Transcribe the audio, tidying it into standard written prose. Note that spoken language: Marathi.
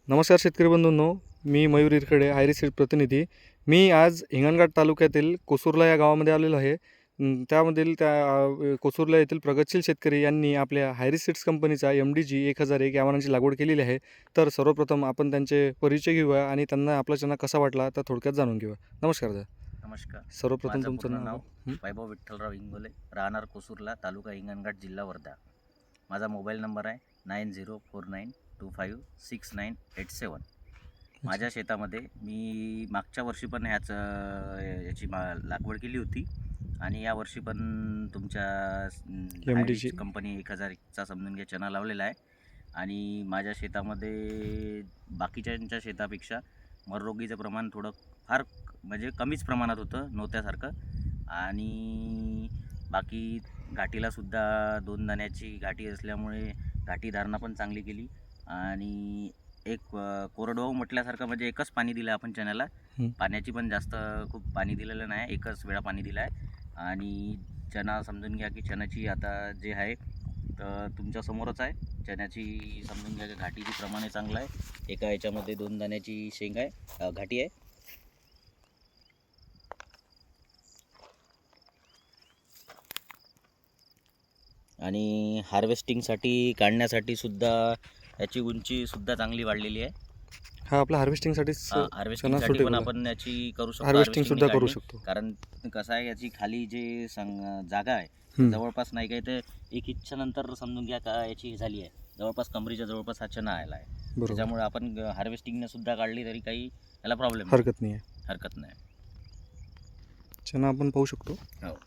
नमस्कार शेतकरी बंधूंनो, मी मयूर इरखडे, हायरिस सीड प्रतिनिधी. मी आज हिंगणघाट तालुक्यातील कोसुर्ला या गावामध्ये आलेलो आहे. त्यामधील कोसुर्ला येथील प्रगतशील शेतकरी यांनी आपल्या हायरिस सीड्स कंपनीचा MDG 1001 या वाणांची लागवड केलेली आहे. तर सर्वप्रथम आपण त्यांचे परिचय घेऊया आणि त्यांना आपला चणा कसा वाटला तर थोडक्यात जाणून घेऊया. नमस्कार दादा. नमस्कार. सर्वप्रथम माझं तुमचं पूर्ण नाव. नाव वैभव विठ्ठलराव इंगोले, राहणार कोसुर्ला, तालुका हिंगणघाट, जिल्हा वर्धा. माझा मोबाईल नंबर आहे 9049256987. माझ्या शेतामध्ये मी मागच्या वर्षी पण याची लागवड केली होती आणि या वर्षी पण तुमच्या MDG कंपनी 1001चा समजून घ्या चणा लावलेला आहे. आणि माझ्या शेतामध्ये बाकीच्यांच्या शेतापेक्षा मररोगीचं प्रमाण थोडं फार म्हणजे कमीच प्रमाणात होतं, नव्हत्यासारखं. आणि बाकी घाटीलासुद्धा 2 दाण्याची घाटी असल्यामुळे घाटी धारणा पण चांगली केली. आणि एक कोरडवाहू म्हटल्यासारखं म्हणजे एकच पाणी दिलं आपण चण्याला. पाण्याची पण जास्त खूप पाणी दिलेलं नाही, एकच वेळा पाणी दिलं आहे. आणि चणा समजून घ्या की चण्याची आता जे आहे तर तुमच्यासमोरच आहे. चण्याची समजून घ्या की घाटीची प्रमाणे चांगलं आहे. एका याच्यामध्ये 2 दाण्याची शेंग आहे, घाटी आहे. आणि हार्वेस्टिंगसाठी काढण्यासाठी सुद्धा याची उंचीसुद्धा चांगली वाढलेली आहे. हा आपला हार्वेस्टिंगसाठी हार्वेस्टिंगसाठी पण आपण याची करू शकतो, हार्वेस्टिंग सुद्धा करू शकतो. कारण कसं आहे याची खाली जे जागा आहे जवळपास नाही काय तर 1 इंचानंतर समजून घ्या का याची हे झाली आहे, जवळपास कमरीच्या जवळपास हा चणा आला आहे. त्याच्यामुळे आपण हार्वेस्टिंगने सुद्धा काढली तरी काही याला प्रॉब्लेम हरकत नाही आहे. हरकत नाही. चणा आपण पाहू शकतो. हो.